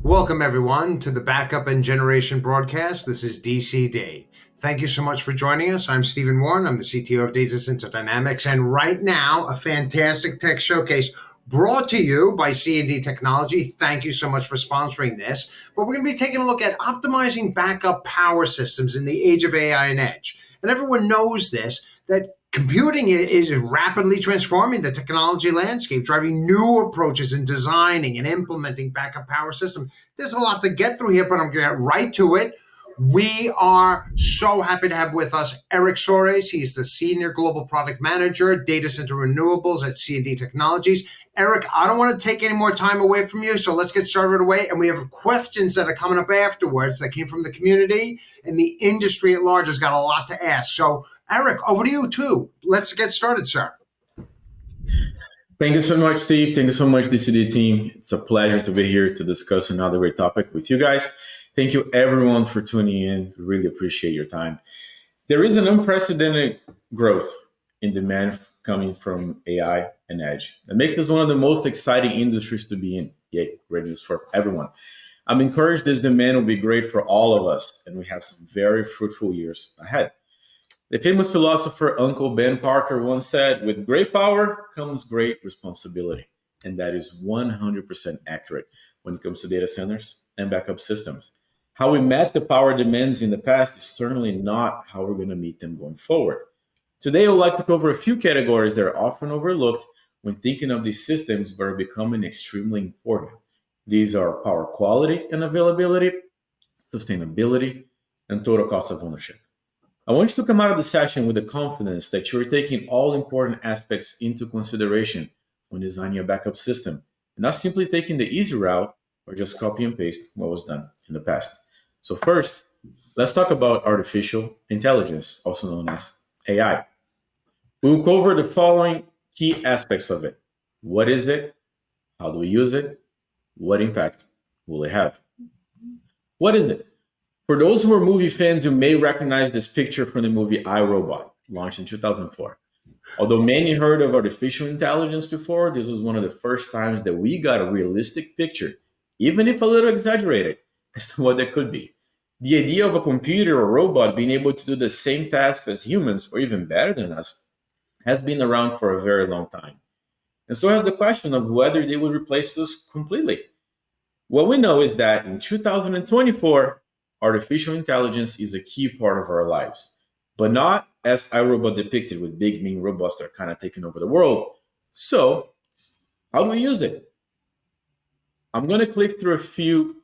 Welcome, everyone, to the Backup and Generation broadcast. This is DCD. Thank you so much for joining us. I'm Stephen Warren. I'm the CTO of DatacenterDynamics. And right now, a fantastic tech showcase brought to you by C&D Technology. Thank you so much for sponsoring this. But we're going to be taking a look at optimizing backup power systems in the age of AI and edge. And everyone knows this, that computing is rapidly transforming the technology landscape, driving new approaches in designing and implementing backup power systems. There's a lot to get through here, but I'm going to get right to it. We are so happy to have with us Erick Soares. He's the Senior Global Product Manager, Data Center Renewables at C&D Technologies. Erick, I don't want to take any more time away from you, so let's get started away. And we have questions that are coming up afterwards that came from the community, and the industry at large has got a lot to ask. So Erick, over to you too. Let's get started, sir. Thank you so much, Steve. Thank you so much, DCD team. It's a pleasure to be here to discuss another great topic with you guys. Thank you, everyone, for tuning in. We really appreciate your time. There is an unprecedented growth in demand coming from AI and edge. That makes this one of the most exciting industries to be in. Yay, great news for everyone. I'm encouraged this demand will be great for all of us, and we have some very fruitful years ahead. The famous philosopher Uncle Ben Parker once said, with great power comes great responsibility. And that is 100% accurate when it comes to data centers and backup systems. How we met the power demands in the past is certainly not how we're going to meet them going forward. Today, I would like to cover a few categories that are often overlooked when thinking of these systems but are becoming extremely important. These are power quality and availability, sustainability, and total cost of ownership. I want you to come out of the session with the confidence that you're taking all important aspects into consideration when designing a backup system, and not simply taking the easy route or just copy and paste what was done in the past. So first, let's talk about artificial intelligence, also known as AI. We will cover the following key aspects of it. What is it? How do we use it? What impact will it have? What is it? For those who are movie fans, you may recognize this picture from the movie I, Robot, launched in 2004. Although many heard of artificial intelligence before, this was one of the first times that we got a realistic picture, even if a little exaggerated, as to what that could be. The idea of a computer or robot being able to do the same tasks as humans, or even better than us, has been around for a very long time. And so has the question of whether they would replace us completely. What we know is that in 2024, artificial intelligence is a key part of our lives, but not as iRobot depicted with big, mean robots that are kind of taking over the world. So, how do we use it? I'm going to click through a few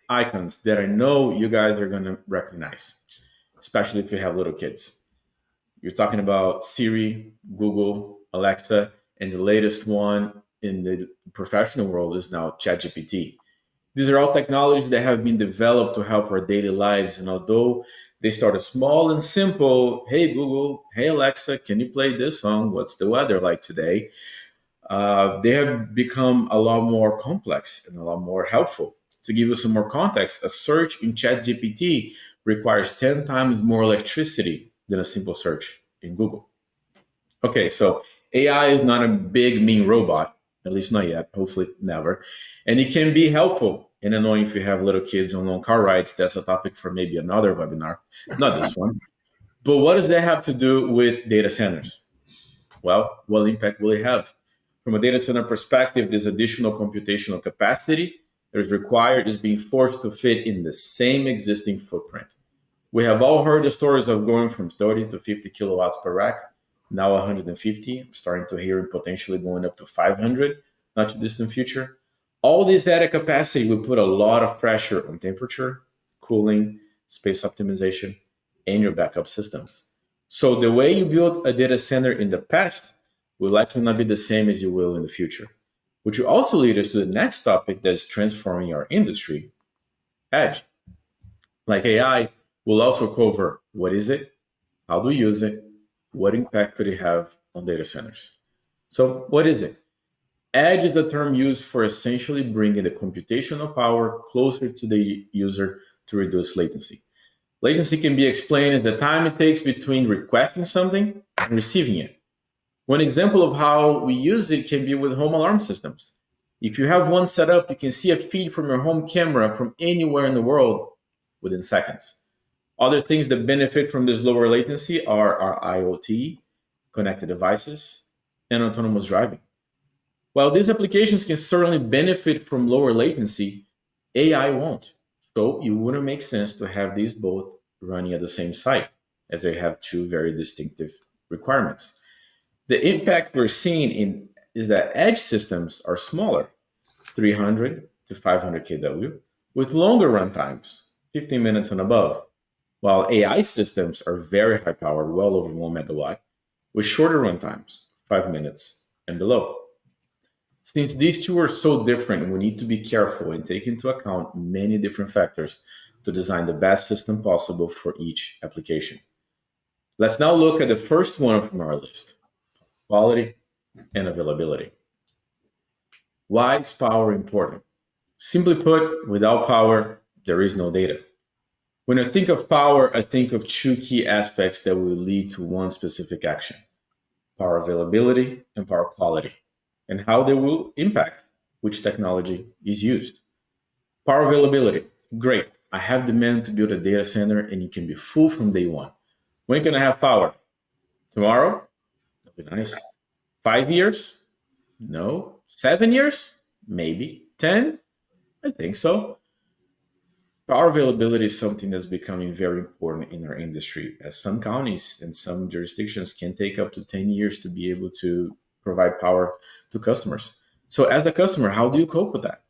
icons that I know you guys are going to recognize, especially if you have little kids. You're talking about Siri, Google, Alexa, and the latest one in the professional world is now ChatGPT. These are all technologies that have been developed to help our daily lives. And although they started small and simple, hey, Google, hey, Alexa, can you play this song? What's the weather like today? They have become a lot more complex and a lot more helpful. To give you some more context, a search in ChatGPT requires 10 times more electricity than a simple search in Google. Okay, so AI is not a big, mean robot, at least not yet, hopefully never. And it can be helpful and annoying if you have little kids on long car rides. That's a topic for maybe another webinar, not this one. But what does that have to do with data centers? Well, what impact will it have? From a data center perspective, this additional computational capacity that is required is being forced to fit in the same existing footprint. We have all heard the stories of going from 30 to 50 kilowatts per rack, now 150, starting to hear potentially going up to 500, not too distant future. All this added capacity will put a lot of pressure on temperature, cooling, space optimization, and your backup systems. So the way you built a data center in the past will likely not be the same as you will in the future, which will also lead us to the next topic that is transforming our industry, edge. Like AI, we'll also cover what is it, how do we use it, what impact could it have on data centers. So what is it? Edge is a term used for essentially bringing the computational power closer to the user to reduce latency. Latency can be explained as the time it takes between requesting something and receiving it. One example of how we use it can be with home alarm systems. If you have one set up, you can see a feed from your home camera from anywhere in the world within seconds. Other things that benefit from this lower latency are our IoT, connected devices, and autonomous driving. While these applications can certainly benefit from lower latency, AI won't. So it wouldn't make sense to have these both running at the same site, as they have two very distinctive requirements. The impact we're seeing in is that edge systems are smaller, 300 to 500 kW, with longer runtimes, 15 minutes and above, while AI systems are very high powered, well over 1 megawatt, with shorter runtimes, 5 minutes and below. Since these two are so different, we need to be careful and take into account many different factors to design the best system possible for each application. Let's now look at the first one from our list: quality and availability. Why is power important? Simply put, without power, there is no data. When I think of power, I think of two key aspects that will lead to one specific action: power availability and power quality, and how they will impact which technology is used. Power availability, great. I have demand to build a data center and it can be full from day one. When can I have power? Tomorrow? That'd be nice. 5 years? No. 7 years? Maybe. 10? I think so. Power availability is something that's becoming very important in our industry, as some counties and some jurisdictions can take up to 10 years to be able to provide power to customers. So, as a customer, how do you cope with that?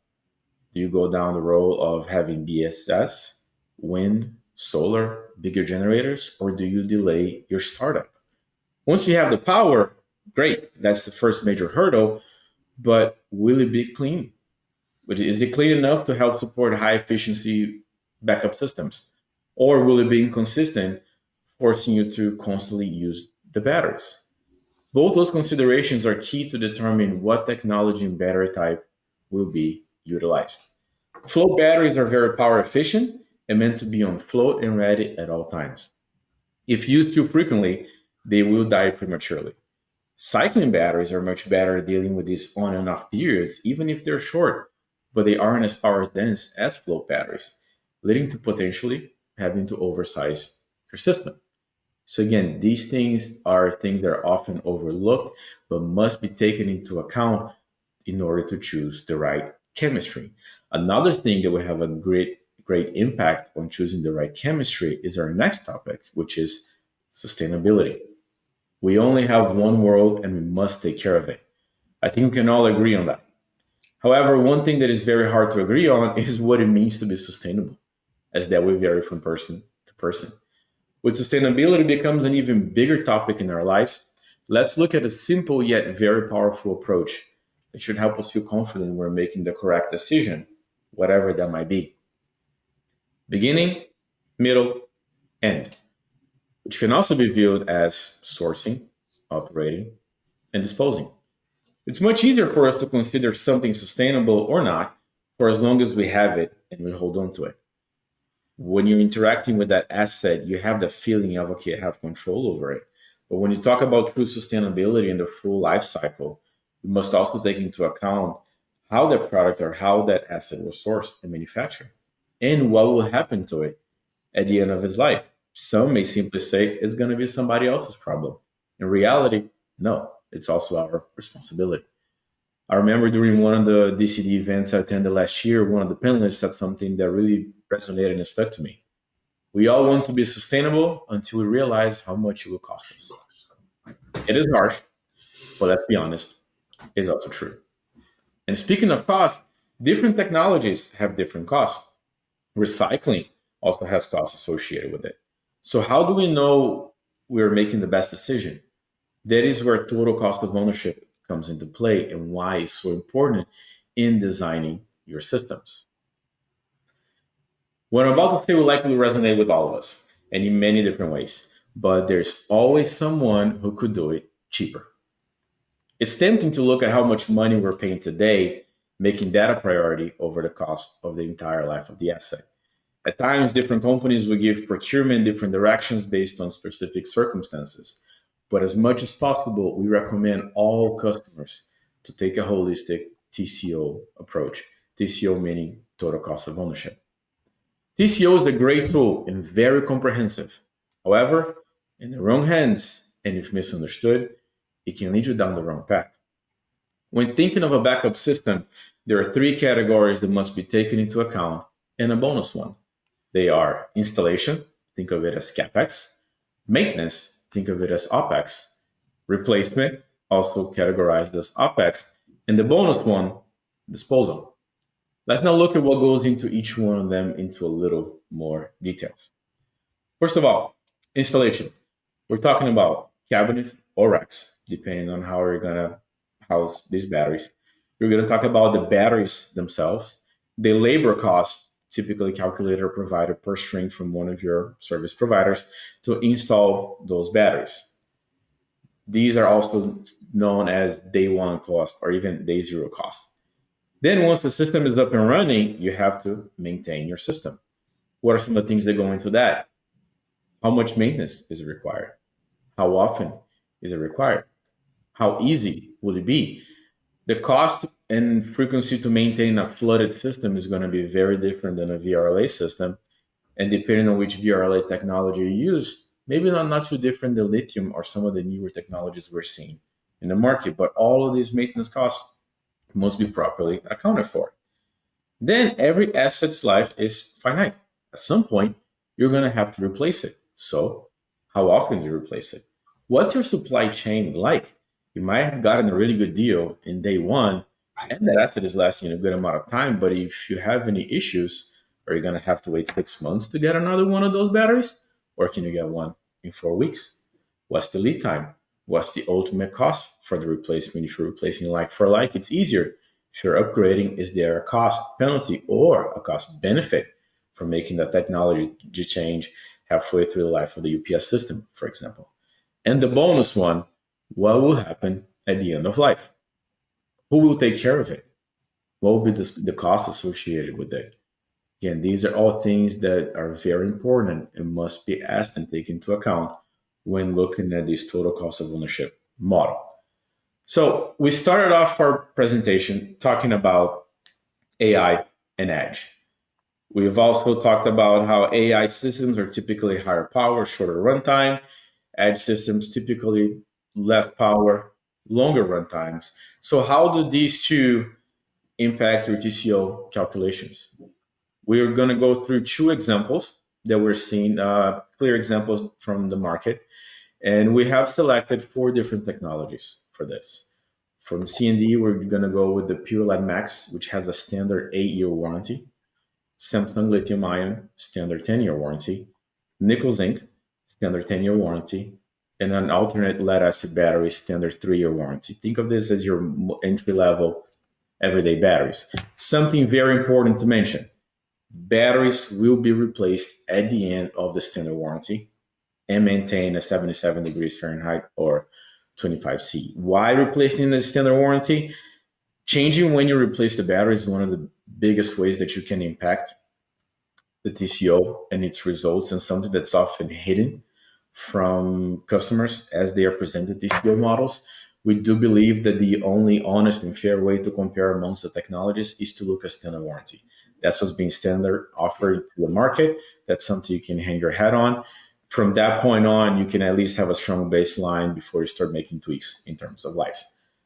Do you go down the road of having BSS, wind, solar, bigger generators, or do you delay your startup? Once you have the power, great, that's the first major hurdle, but will it be clean? Is it clean enough to help support high efficiency backup systems? Or will it be inconsistent, forcing you to constantly use the batteries? Both those considerations are key to determine what technology and battery type will be utilized. Float batteries are very power efficient and meant to be on float and ready at all times. If used too frequently, they will die prematurely. Cycling batteries are much better at dealing with these on and off periods, even if they're short, but they aren't as power dense as float batteries, leading to potentially having to oversize your system. So again, these things are things that are often overlooked, but must be taken into account in order to choose the right chemistry. Another thing that will have a great impact on choosing the right chemistry is our next topic, which is sustainability. We only have one world and we must take care of it. I think we can all agree on that. However, one thing that is very hard to agree on is what it means to be sustainable, as that will vary from person to person. With sustainability becomes an even bigger topic in our lives, let's look at a simple yet very powerful approach that should help us feel confident we're making the correct decision, whatever that might be. Beginning, middle, end, which can also be viewed as sourcing, operating, and disposing. It's much easier for us to consider something sustainable or not for as long as we have it and we hold on to it. When you're interacting with that asset, you have the feeling of, okay, I have control over it. But when you talk about true sustainability and the full life cycle, you must also take into account how that product or how that asset was sourced and manufactured and what will happen to it at the end of its life. Some may simply say it's going to be somebody else's problem. In reality, no, it's also our responsibility. I remember during one of the DCD events I attended last year, one of the panelists said something that really resonated and stuck to me. We all want to be sustainable until we realize how much it will cost us. It is harsh, but let's be honest, it's also true. And speaking of cost, different technologies have different costs. Recycling also has costs associated with it. So how do we know we're making the best decision? That is where total cost of ownership comes into play and why it's so important in designing your systems. What I'm about to say will likely resonate with all of us and in many different ways, but there's always someone who could do it cheaper. It's tempting to look at how much money we're paying today, making that a priority over the cost of the entire life of the asset. At times, different companies will give procurement different directions based on specific circumstances. But as much as possible, we recommend all customers to take a holistic TCO approach. TCO meaning total cost of ownership. TCO is a great tool and very comprehensive. However, in the wrong hands and if misunderstood, it can lead you down the wrong path. When thinking of a backup system, there are three categories that must be taken into account and a bonus one. They are installation, think of it as CapEx, maintenance, think of it as OpEx, replacement, also categorized as OpEx, and the bonus one, disposal. Let's now look at what goes into each one of them into a little more details. First of all, installation. We're talking about cabinets or racks, depending on how you're gonna house these batteries. We're gonna talk about the batteries themselves, the labor costs, typically calculated or provided per string from one of your service providers to install those batteries. These are also known as day one cost or even day zero cost. Then once the system is up and running, you have to maintain your system. What are some of the things that go into that? How much maintenance is required? How often is it required? How easy will it be? The cost and frequency to maintain a flooded system is going to be very different than a VRLA system. And depending on which VRLA technology you use, maybe not too different than lithium or some of the newer technologies we're seeing in the market. But all of these maintenance costs must be properly accounted for. Then every asset's life is finite. At some point, you're going to have to replace it. So how often do you replace it? What's your supply chain like? You might have gotten a really good deal in day one, and that asset is lasting a good amount of time. But if you have any issues, are you going to have to wait 6 months to get another one of those batteries? Or can you get one in 4 weeks? What's the lead time? What's the ultimate cost for the replacement? If you're replacing like for like, it's easier. If you're upgrading, is there a cost penalty or a cost benefit for making that technology change halfway through the life of the UPS system, for example? And the bonus one, what will happen at the end of life? Who will take care of it? What will be the cost associated with it? Again, these are all things that are very important and must be asked and taken into account when looking at this total cost of ownership model. So we started off our presentation talking about AI and edge. We've also talked about how AI systems are typically higher power, shorter runtime. Edge systems typically less power, longer runtimes. So how do these two impact your TCO calculations? We're going to go through two examples that we're seeing, clear examples from the market. And we have selected 4 different technologies for this. From C&D, we're going to go with the Pure Lead Max, which has a standard 8-year warranty. Samsung Lithium Ion, standard 10-year warranty. Nickel Zinc, standard 10-year warranty. And an alternate lead acid battery, standard 3-year warranty. Think of this as your entry-level everyday batteries. Something very important to mention. Batteries will be replaced at the end of the standard warranty and maintain a 77 degrees Fahrenheit or 25 C. Why replacing the standard warranty? Changing when you replace the battery is one of the biggest ways that you can impact the TCO and its results, and something that's often hidden from customers as they are presented TCO models. We do believe that the only honest and fair way to compare amongst the technologies is to look at standard warranty. That's what's being standard offered to the market. That's something you can hang your hat on. From that point on, you can at least have a strong baseline before you start making tweaks in terms of life.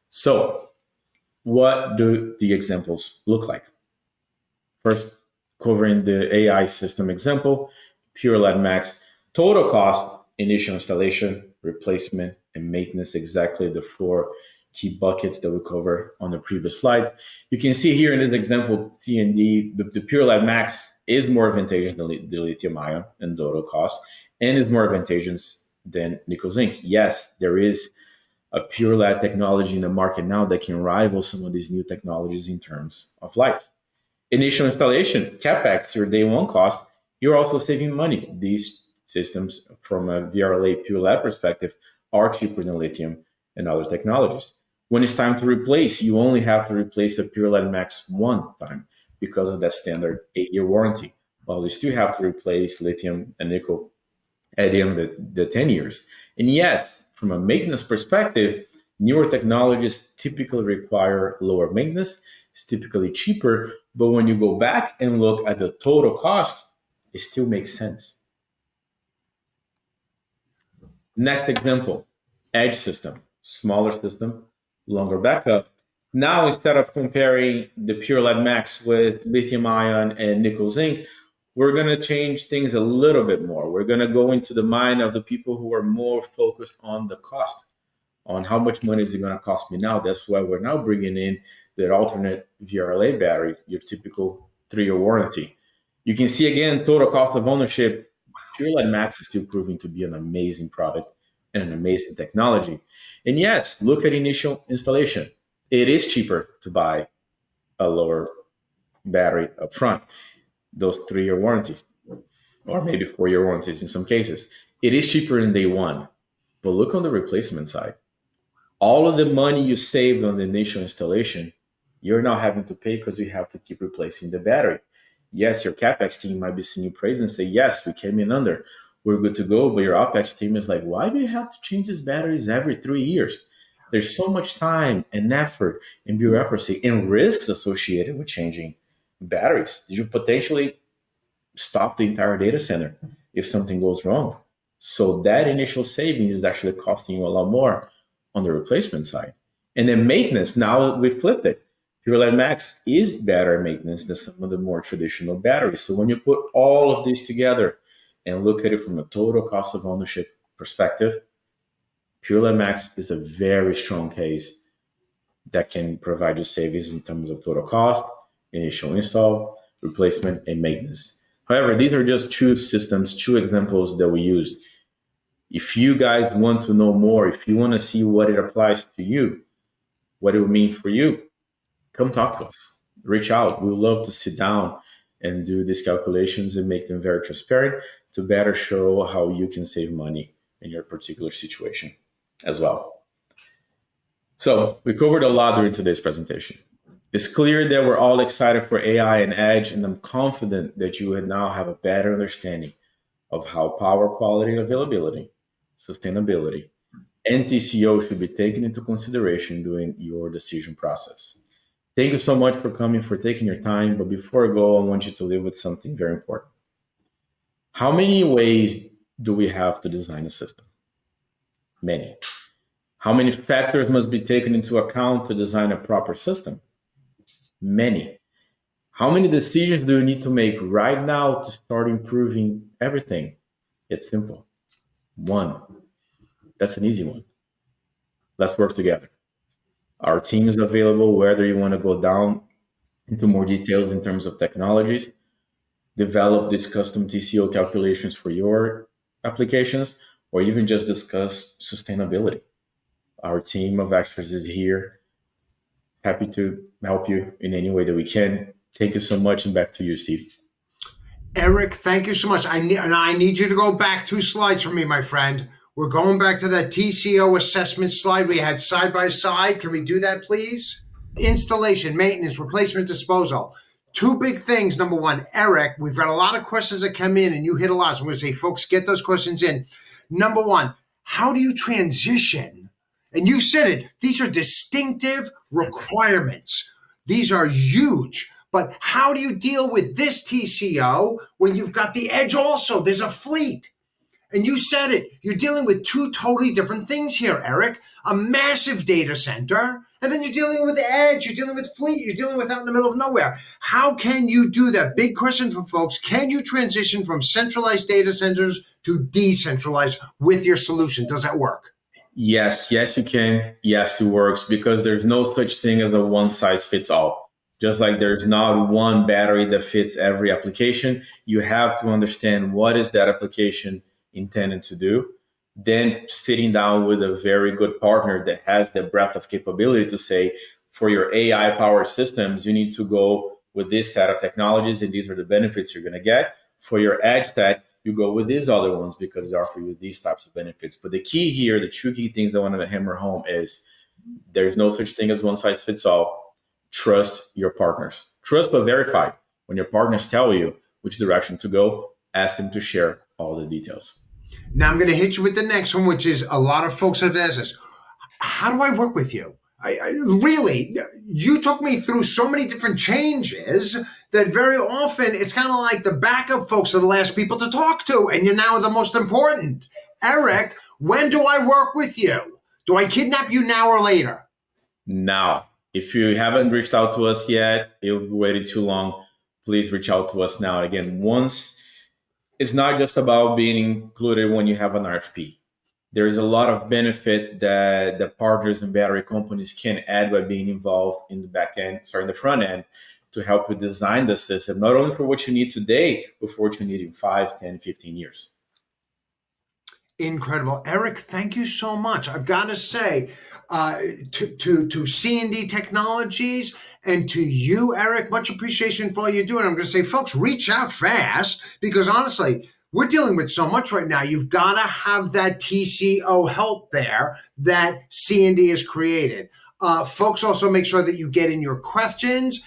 So what do the examples look like? First, covering the AI system example, Pure Lead Max, total cost, initial installation, replacement, and maintenance, exactly the 4 key buckets that we covered on the previous slides. You can see here in this example, C&D, the Pure Lead Max is more advantageous than the lithium ion in total cost, and is more advantageous than nickel zinc. Yes, there is a pure lead technology in the market now that can rival some of these new technologies in terms of life. Initial installation, CapEx, your day one cost, you're also saving money. These systems, from a VRLA pure lead perspective, are cheaper than lithium and other technologies. When it's time to replace, you only have to replace the Pure Lead Max one time because of that standard 8-year warranty, while you still have to replace lithium and nickel at the end of the 10 years. And yes, from a maintenance perspective, newer technologies typically require lower maintenance is typically cheaper. But when you go back and look at the total cost, it still makes sense. Next example, edge system, smaller system, longer backup. Now, instead of comparing the Pure Lead Max with lithium ion and nickel zinc, we're going to change things a little bit more. We're going to go into the mind of the people who are more focused on the cost, on how much money is it going to cost me now. That's why we're now bringing in the alternate VRLA battery, your typical 3-year warranty. You can see again, total cost of ownership. Pure Lead Max is still proving to be an amazing product and an amazing technology. And yes, look at initial installation. It is cheaper to buy a lower battery up front, those 3-year warranties, or maybe 4-year warranties in some cases. It is cheaper in day one. But look on the replacement side. All of the money you saved on the initial installation, you're now having to pay because you have to keep replacing the battery. Yes, your CapEx team might be seeing you praise and say, yes, we came in under, we're good to go. But your OpEx team is like, why do you have to change these batteries every 3 years? There's so much time and effort and bureaucracy and risks associated with changing batteries. Did you potentially stop the entire data center if something goes wrong? So that initial savings is actually costing you a lot more on the replacement side. And then maintenance, now we've flipped it. Pure Lead Max is better maintenance than some of the more traditional batteries. So when you put all of these together and look at it from a total cost of ownership perspective, Pure Lead Max is a very strong case that can provide you savings in terms of total cost, initial install, replacement, and maintenance. However, these are just 2 systems, 2 examples that we used. If you guys want to know more, if you want to see what it applies to you, what it will mean for you, come talk to us. Reach out. We would love to sit down and do these calculations and make them very transparent to better show how you can save money in your particular situation as well. So we covered a lot during today's presentation. It's clear that we're all excited for AI and edge, and I'm confident that you would now have a better understanding of how power quality and availability, sustainability, and TCO should be taken into consideration during your decision process. Thank you so much for coming, for taking your time. But before I go, I want you to leave with something very important. How many ways do we have to design a system? Many. How many factors must be taken into account to design a proper system? Many. How many decisions do you need to make right now to start improving everything? It's simple. 1. That's an easy one. Let's work together. Our team is available, whether you want to go down into more details in terms of technologies, develop these custom TCO calculations for your applications, or even just discuss sustainability. Our team of experts is here, happy to help you in any way that we can. Thank you so much, and back to you, Steve. Erick, thank you so much. I need you to go back 2 slides for me, my friend. We're going back to that TCO assessment slide we had side by side. Can we do that, please? Installation, maintenance, replacement, disposal. 2 big things. Number 1, Erick, we've got a lot of questions that come in, and you hit a lot. So I'm going to say, folks, get those questions in. Number 1, how do you transition? And you said it. These are distinctive requirements. These are huge. But how do you deal with this TCO when you've got the edge also? There's a fleet. And you said it. You're dealing with 2 totally different things here, Erick. A massive data center, and then you're dealing with edge, you're dealing with fleet, you're dealing with out in the middle of nowhere. How can you do that? Big question for folks. Can you transition from centralized data centers to decentralized with your solution? Does that work? Yes, you can. Yes, it works, because there's no such thing as a one size fits all. Just like there's not one battery that fits every application, you have to understand what is that application intended to do. Then sitting down with a very good partner that has the breadth of capability to say, for your AI powered systems, you need to go with this set of technologies, and these are the benefits you're going to get. For your edge stack, you go with these other ones because they offer you these types of benefits. But the key here, the 2 key things that I want to hammer home is there's no such thing as one size fits all. Trust your partners. Trust but verify. When your partners tell you which direction to go, ask them to share all the details. Now I'm going to hit you with the next one, which is a lot of folks have asked us, how do I work with you? Really, you took me through so many different changes that very often it's kind of like the backup folks are the last people to talk to, and you're now the most important. Erick, when do I work with you? Do I kidnap you now or later? Now, if you haven't reached out to us yet, you've waited too long, please reach out to us now. Again, once it's not just about being included when you have an RFP. There's a lot of benefit that the partners and battery companies can add by being involved in the front end to help you design the system, not only for what you need today, but for what you need in 5, 10, 15 years. Incredible. Erick, thank you so much. I've got to say, to C&D Technologies and to you, Erick, much appreciation for all you do. And I'm going to say, folks, reach out fast because honestly, we're dealing with so much right now. You've got to have that TCO help there that C&D has created. Folks, also make sure that you get in your questions.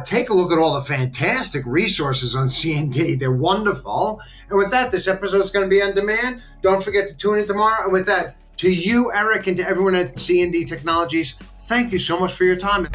Take a look at all the fantastic resources on C&D. They're wonderful. And with that, this episode is going to be on demand. Don't forget to tune in tomorrow. And with that, to you, Erick, and to everyone at C&D Technologies, thank you so much for your time.